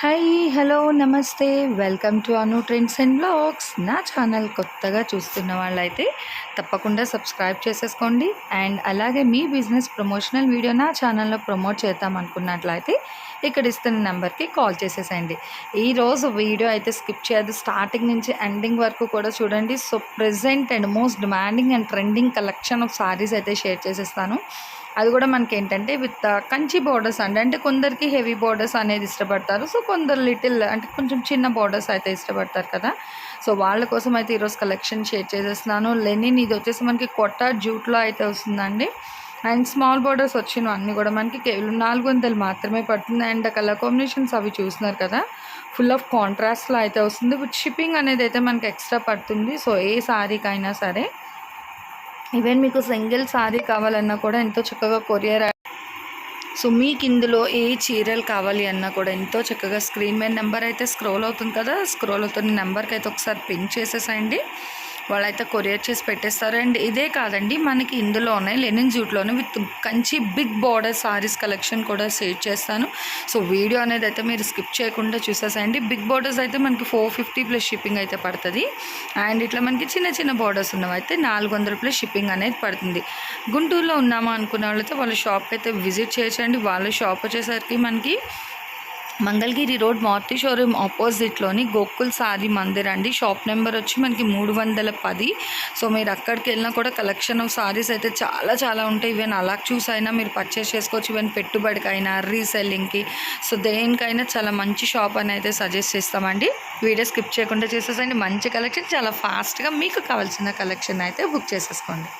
Hi hello నమస్తే welcome to Anu trends and blogs. నా channel కొత్తగా చూస్తున్న వాళ్ళైతే తప్పకుండా సబ్స్క్రైబ్ చేసేసుకోండి. అండ్ అలాగే మీ బిజినెస్ ప్రమోషనల్ వీడియో నా ఛానల్లో ప్రమోట్ చేద్దాం అనుకున్నట్లయితే ఇక్కడ ఇస్తున్న నెంబర్కి కాల్ చేసేసండి. ఈరోజు వీడియో అయితే స్కిప్ చేయదు, స్టార్టింగ్ నుంచి ఎండింగ్ వరకు కూడా చూడండి. So present and most demanding and trending collection of saris అయితే షేర్ చేసేస్తాను. అది కూడా మనకి ఏంటంటే విత్ కంచి బోర్డర్స్ అండి. అంటే కొందరికి హెవీ బోర్డర్స్ అనేది ఇష్టపడతారు. సో కొందరు లిటిల్ అంటే కొంచెం చిన్న బోర్డర్స్ అయితే ఇష్టపడతారు కదా. సో వాళ్ళ కోసం అయితే ఈరోజు కలెక్షన్ షేర్ చేసేస్తున్నాను. లెనిన్ ఇది వచ్చేసి మనకి కొట్ట జూట్లో అయితే వస్తుందండి. అండ్ స్మాల్ బోర్డర్స్ వచ్చిన అన్నీ కూడా మనకి కేవలం 400 మాత్రమే పడుతుంది. అండ్ కలర్ కాంబినేషన్స్ అవి చూస్తున్నారు కదా, ఫుల్ ఆఫ్ కాంట్రాస్ట్లో అయితే వస్తుంది. విత్ షిప్పింగ్ అనేది అయితే మనకి ఎక్స్ట్రా పడుతుంది. సో ఏ సారీకైనా సరే, ఈవెన్ మీకు సింగిల్ సారీ కావాలన్నా కూడా ఎంతో చక్కగా కొరియర్. సో మీకు ఇందులో ఏ చీరలు కావాలి అన్నా కూడా ఎంతో చక్కగా స్క్రీన్ మీద నెంబర్ అయితే స్క్రోల్ అవుతుంది కదా, స్క్రోల్ అవుతున్న నెంబర్కి అయితే ఒకసారి పిన్ చేసేసేయండి. వాళ్ళైతే కొరియర్ చేసి పెట్టేస్తారు. అండ్ ఇదే కాదండి, మనకి ఇందులోనే లెనిన్ జూట్లోనే with Kanchi big border sarees collection కూడా షేర్ చేస్తాను. సో వీడియో అనేది అయితే మీరు స్కిప్ చేయకుండా చూసేసేయండి. బిగ్ బార్డర్స్ అయితే మనకి 450 ప్లస్ షిప్పింగ్ అయితే పడుతుంది. అండ్ ఇట్లా మనకి చిన్న చిన్న బార్డర్స్ ఉన్నవి అయితే 400 ప్లస్ షిప్పింగ్ అనేది పడుతుంది. గుంటూరులో ఉన్నామా అనుకున్న వాళ్ళైతే వాళ్ళ షాప్కి అయితే విజిట్ చేయొచ్చండి. వాళ్ళ షాప్ వచ్చేసరికి మనకి మంగళగిరి రోడ్ మారుతి షోరూమ్ ఆపోజిట్లోని గోకుల్ సారీ మందిర్ అండి. షాప్ నెంబర్ వచ్చి మనకి 310. సో మీరు అక్కడికి వెళ్ళినా కూడా కలెక్షన్ ఆఫ్ సారీస్ అయితే చాలా చాలా ఉంటాయి. ఈవెన్ అలా చూస్ అయినా మీరు పర్చేస్ చేసుకోవచ్చు. ఈవెన్ పెట్టుబడికైనా రీసెల్లింగ్కి, సో దేనికైనా చాలా మంచి షాప్ అని అయితే సజెస్ట్ చేస్తామండి. వీడియో స్కిప్ చేయకుండా చేసేసండి. మంచి కలెక్షన్, చాలా ఫాస్ట్గా మీకు కావాల్సిన కలెక్షన్ అయితే బుక్ చేసేసుకోండి.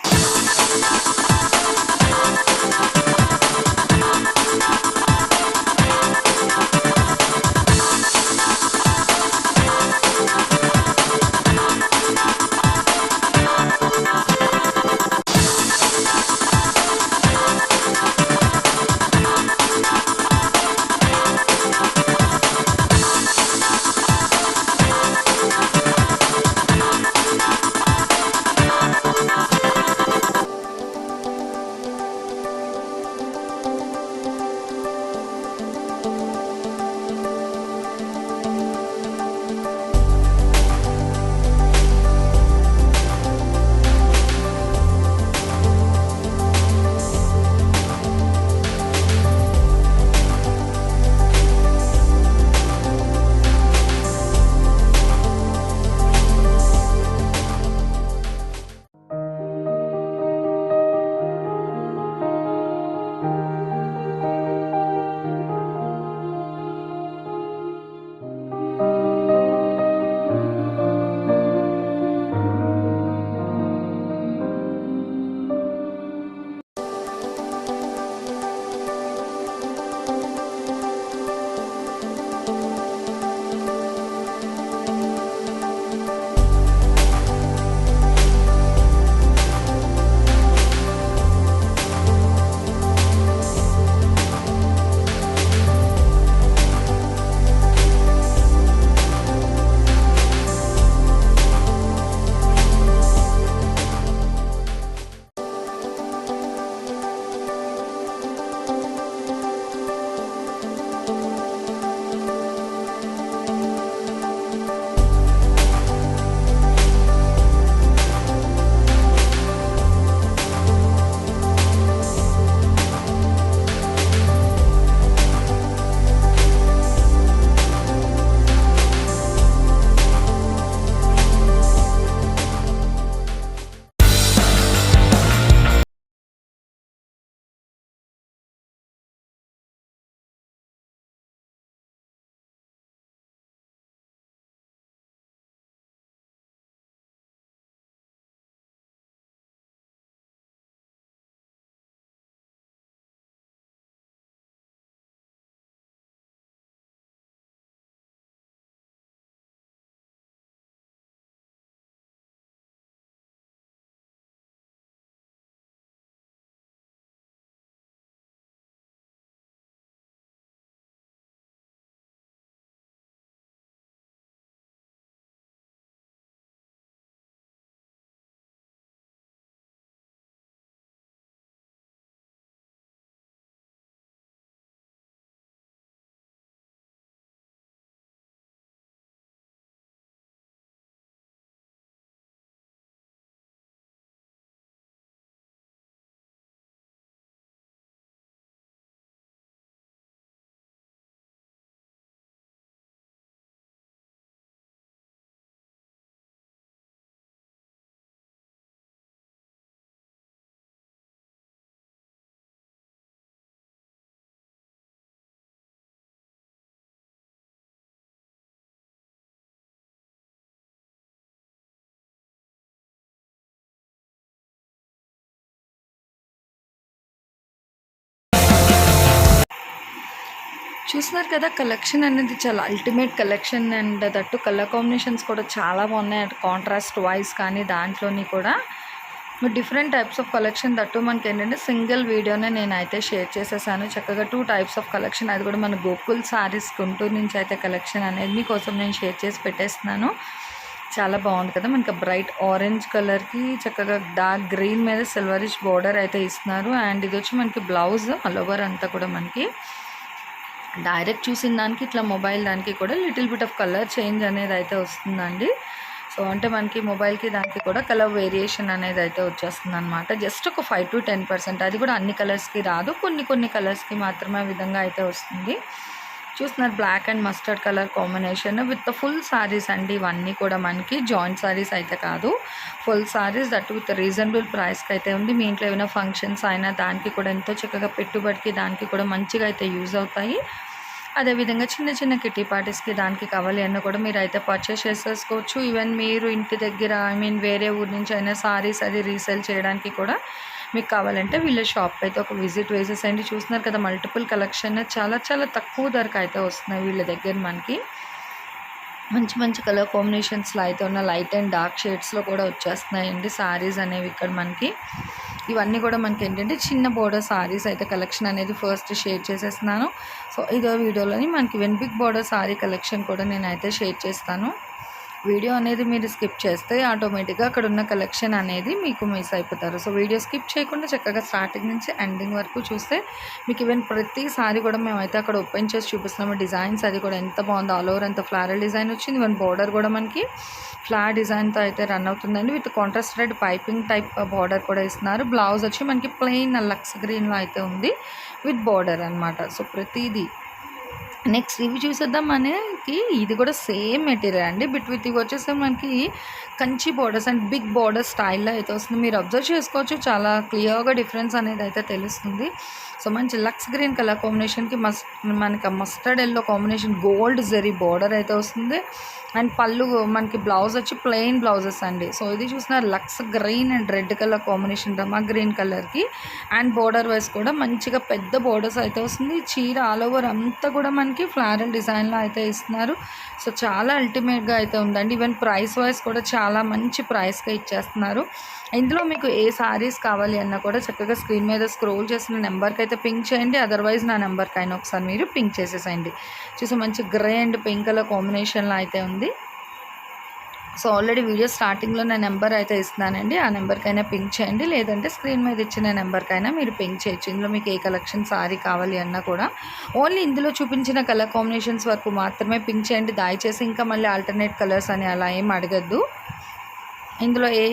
చూస్తున్నారు కదా, కలెక్షన్ అనేది చాలా ultimate collection and that colour combinations కూడా చాలా బాగున్నాయి. అటు కాంట్రాస్ట్ వాయిస్ కానీ దాంట్లోని కూడా different types of collection that మనకి ఏంటంటే సింగిల్ వీడియోనే నేనైతే షేర్ చేసేసాను. చక్కగా 2 టైప్స్ ఆఫ్ కలెక్షన్, అది కూడా మన గోకుల్ సారీస్ గుంటూరు నుంచి అయితే కలెక్షన్ అనేది మీకోసం నేను షేర్ చేసి పెట్టేస్తున్నాను. చాలా బాగుంది కదా, మనకి బ్రైట్ ఆరెంజ్ కలర్కి చక్కగా డార్క్ గ్రీన్ మీద సిల్వరిష్ బార్డర్ అయితే ఇస్తున్నారు. అండ్ ఇది వచ్చి మనకి బ్లౌజ్ ఆల్ ఓవర్ అంతా కూడా మనకి డైరెక్ట్ చూసిన దానికి ఇట్లా మొబైల్ దానికి కూడా little bit of colour change అనేది అయితే వస్తుందండి. సో అంటే మనకి మొబైల్కి దానికి కూడా కలర్ వేరియేషన్ అనేది అయితే వచ్చేస్తుంది అనమాట. జస్ట్ ఒక 5 to 10%, అది కూడా అన్ని కలర్స్కి రాదు, కొన్ని కలర్స్కి మాత్రమే ఆ విధంగా అయితే వస్తుంది. చూస్తున్నారు black and mustard colour combination with full saris అండి. ఇవన్నీ కూడా మనకి జాయింట్ సారీస్ అయితే కాదు, full saris that with reasonable ప్రైస్కి అయితే ఉంది. మీ ఇంట్లో ఏమైనా ఫంక్షన్స్ అయినా దానికి కూడా ఎంతో చక్కగా పెట్టుబడికి దానికి కూడా మంచిగా అయితే యూజ్ అవుతాయి. అదేవిధంగా చిన్న కిటీ పార్టీస్కి దానికి కావాలి అన్న కూడా మీరు అయితే పర్చేస్ చేసేసుకోవచ్చు. ఈవెన్ మీరు ఇంటి దగ్గర వేరే ఊరి నుంచి అయినా సారీస్ అది రీసేల్ చేయడానికి కూడా మీకు కావాలంటే వీళ్ళ షాప్ అయితే ఒక విజిట్ వేసేసండి. చూస్తున్నారు కదా, మల్టిపుల్ కలెక్షన్ చాలా తక్కువ ధరకు అయితే వస్తున్నాయి వీళ్ళ దగ్గర. మనకి మంచి కలర్ కాంబినేషన్స్లో అయితే ఉన్న లైట్ అండ్ డార్క్ షేడ్స్లో కూడా వచ్చేస్తున్నాయండి సారీస్ అనేవి ఇక్కడ మనకి. ఇవన్నీ కూడా మనకి ఏంటంటే చిన్న బోర్డర్ సారీస్ అయితే కలెక్షన్ అనేది ఫస్ట్ షేర్ చేసేస్తున్నాను. సో ఇదో వీడియోలోని మనకి బిగ్ బోర్డర్ సారీ కలెక్షన్ కూడా నేనైతే షేర్ చేస్తాను. వీడియో అనేది మీరు స్కిప్ చేస్తే ఆటోమేటిక్గా అక్కడ ఉన్న కలెక్షన్ అనేది మీకు మిస్ అయిపోతారు. సో వీడియో స్కిప్ చేయకుండా చక్కగా స్టార్టింగ్ నుంచి ఎండింగ్ వరకు చూస్తే మీకు ఈవెన్ ప్రతిసారి కూడా మేమైతే అక్కడ ఓపెన్ చేసి చూపిస్తున్నాము. డిజైన్స్ అది కూడా ఎంత బాగుందో, ఆల్ ఓవర్ అంత ఫ్లారల్ డిజైన్ వచ్చింది. ఈవెన్ బార్డర్ కూడా మనకి ఫ్లాట్ డిజైన్తో అయితే రన్ అవుతుందండి. With contrast red piping type border కూడా ఇస్తున్నారు. బ్లౌజ్ వచ్చి మనకి ప్లెయిన్ లక్స్ గ్రీన్లో అయితే ఉంది విత్ బార్డర్ అనమాట. సో ప్రతిదీ నెక్స్ట్ ఇవి చూసేద్దాం. మనకి ఇది కూడా సేమ్ మెటీరియల్ అండి, విత్ ఇవి వచ్చేసి మనకి Kanchi borders and big border స్టైల్లో అయితే వస్తుంది. మీరు అబ్జర్వ్ చేసుకోవచ్చు, చాలా క్లియర్గా డిఫరెన్స్ అనేది అయితే తెలుస్తుంది. సో మంచి లక్స్ గ్రీన్ కలర్ కాంబినేషన్కి మనకి mustard yellow combination gold zari border అయితే వస్తుంది. అండ్ పళ్ళు మనకి బ్లౌజ్ వచ్చి ప్లెయిన్ బ్లౌజెస్ అండి. సో ఇది చూసిన lux green and red colour combination Rama green కలర్కి అండ్ బోర్డర్ వైస్ కూడా మంచిగా పెద్ద బోర్డర్స్ అయితే వస్తుంది. చీర ఆల్ ఓవర్ అంతా కూడా మనకి ఫ్లారల్ డిజైన్లో అయితే ఇస్తున్నారు. సో చాలా అల్టిమేట్గా అయితే ఉందండి. ఈవెన్ ప్రైస్ వైస్ కూడా చాలా మంచి ప్రైస్గా ఇచ్చేస్తున్నారు. ఇందులో మీకు ఏ సారీస్ కావాలి అన్నా కూడా చక్కగా స్క్రీన్ మీద స్క్రోల్ చేసిన నెంబర్కి అయితే పింక్ చేయండి. అదర్వైజ్ నా నెంబర్కి అయినా ఒకసారి మీరు పింక్ చేసేసేయండి. చూసి మంచి గ్రే అండ్ పింక్ కలర్ కాంబినేషన్లో అయితే ఉంది. సో ఆల్రెడీ వీడియో స్టార్టింగ్లో నా నెంబర్ అయితే ఇస్తున్నానండి, ఆ నెంబర్కైనా పింక్ చేయండి, లేదంటే స్క్రీన్ మీద ఇచ్చిన నెంబర్కైనా మీరు పింక్ చేయొచ్చు. ఇందులో మీకు ఏ కలెక్షన్ సారీ కావాలి అన్నా కూడా ఓన్లీ ఇందులో చూపించిన కలర్ కాంబినేషన్స్ వరకు మాత్రమే పింక్ చేయండి. దయచేసి ఇంకా మళ్ళీ ఆల్టర్నేట్ కలర్స్ అని అలా ఏం అడగద్దు. ఇందులో ఏ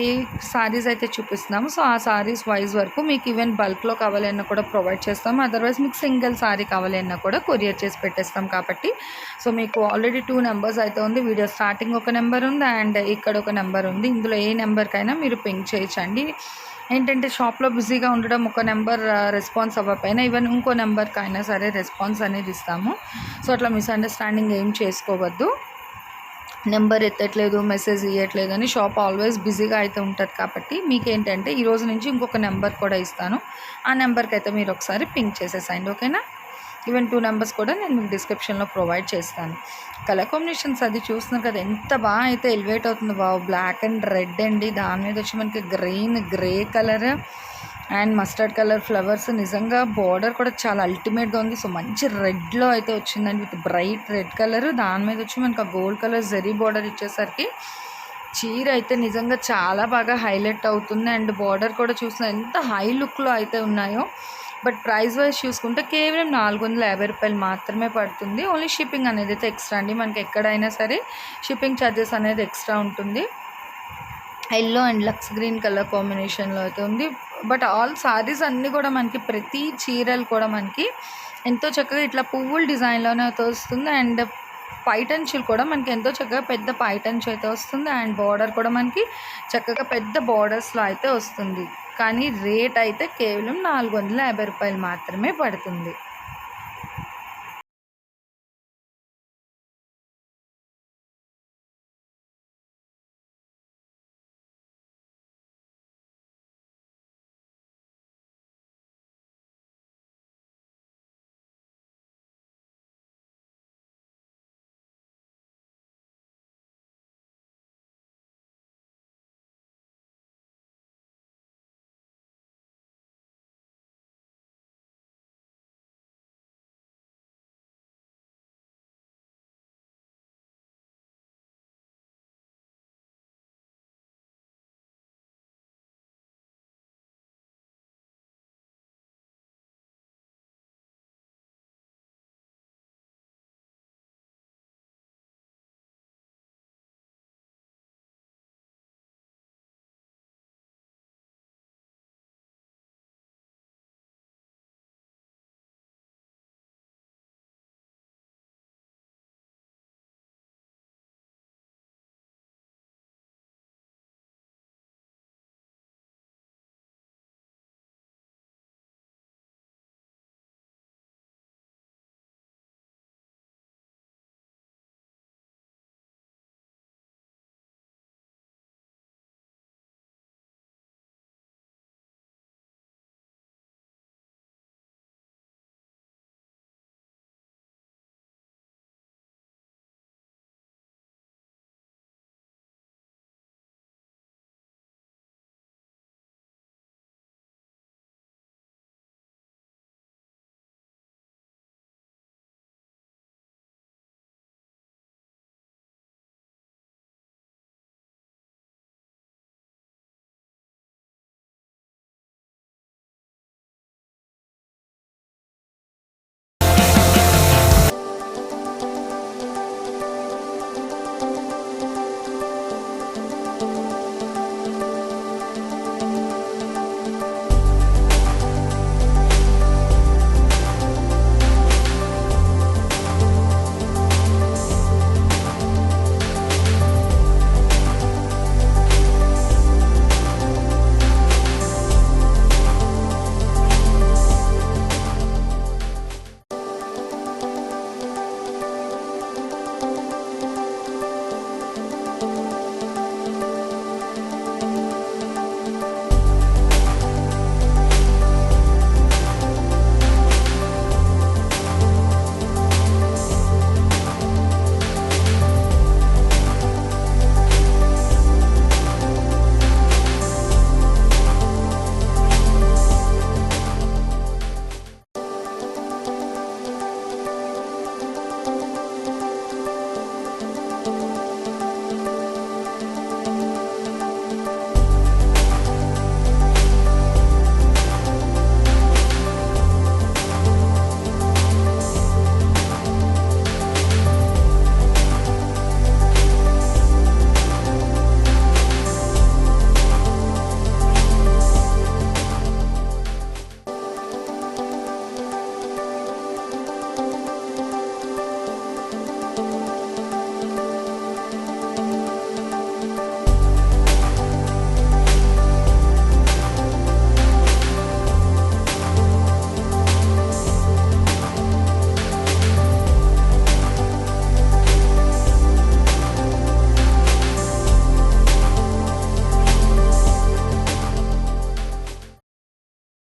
సారీస్ అయితే చూపిస్తున్నాము సో ఆ సారీస్ వైజ్ వరకు మీకు ఈవెన్ బల్క్లో కావాలి అన్నా కూడా ప్రొవైడ్ చేస్తాము. అదర్వైజ్ మీకు సింగిల్ సారీ కావాలి అన్నా కూడా కొరియర్ చేసి పెట్టేస్తాం. కాబట్టి సో మీకు ఆల్రెడీ 2 నెంబర్స్ అయితే ఉంది. వీడియో స్టార్టింగ్ ఒక నెంబర్ ఉంది అండ్ ఇక్కడ ఒక నెంబర్ ఉంది. ఇందులో ఏ నెంబర్కైనా మీరు పింక్ చేయొచ్చండి. ఏంటంటే షాప్లో బిజీగా ఉండడం, ఒక నెంబర్ రెస్పాన్స్ అవ్వకపోయినా ఈవెన్ ఇంకో నెంబర్కైనా సరే రెస్పాన్స్ అనేది ఇస్తాము. సో అట్లా మిస్అండర్స్టాండింగ్ ఏం చేసుకోవద్దు. నెంబర్ ఎత్తట్లేదు, మెసేజ్ ఇవ్వట్లేదు అని షాప్ ఆల్వేస్ బిజీగా అయితే ఉంటుంది. కాబట్టి మీకేంటంటే ఈరోజు నుంచి ఇంకొక నెంబర్ కూడా ఇస్తాను, ఆ నెంబర్కి అయితే మీరు ఒకసారి పింక్ చేసేసేయండి, ఓకేనా. ఈవెన్ 2 నెంబర్స్ కూడా నేను మీకు డిస్క్రిప్షన్లో ప్రొవైడ్ చేస్తాను. కలర్ కాంబినేషన్స్ అది చూస్తున్నారు కదా, ఎంత బాగా అయితే ఎలివేట్ అవుతుంది. బ్లాక్ అండ్ రెడ్ అండి, దాని మీద వచ్చి మనకి green grey colour and mustard colour flowers. నిజంగా బార్డర్ కూడా చాలా అల్టిమేట్గా ఉంది. సో మంచి రెడ్లో అయితే వచ్చిందండి, విత్ బ్రైట్ రెడ్ కలర్. దాని మీద వచ్చి మనకు గోల్డ్ కలర్ జరీ బార్డర్ ఇచ్చేసరికి చీర అయితే నిజంగా చాలా బాగా హైలైట్ అవుతుంది. అండ్ బార్డర్ కూడా చూసిన ఎంత హై లుక్లో అయితే ఉన్నాయో. బట్ ప్రైస్ వైజ్ చూసుకుంటే కేవలం 450 రూపాయలు మాత్రమే పడుతుంది. ఓన్లీ షిప్పింగ్ అనేది అయితే ఎక్స్ట్రా అండి, మనకి ఎక్కడైనా సరే షిప్పింగ్ ఛార్జెస్ అనేది ఎక్స్ట్రా ఉంటుంది. Yellow and lux green colour కాంబినేషన్లో అయితే ఉంది. బట్ ఆల్ సారీస్ అన్నీ కూడా మనకి ప్రతి చీరలు కూడా మనకి ఎంతో చక్కగా ఇట్లా పువ్వుల డిజైన్లోనే అయితే వస్తుంది. అండ్ పైటంచులు కూడా మనకి ఎంతో చక్కగా పెద్ద పైటంచు అయితే వస్తుంది. అండ్ బార్డర్ కూడా మనకి చక్కగా పెద్ద బార్డర్స్లో అయితే వస్తుంది. కానీ రేట్ అయితే కేవలం 450 రూపాయలు మాత్రమే పడుతుంది.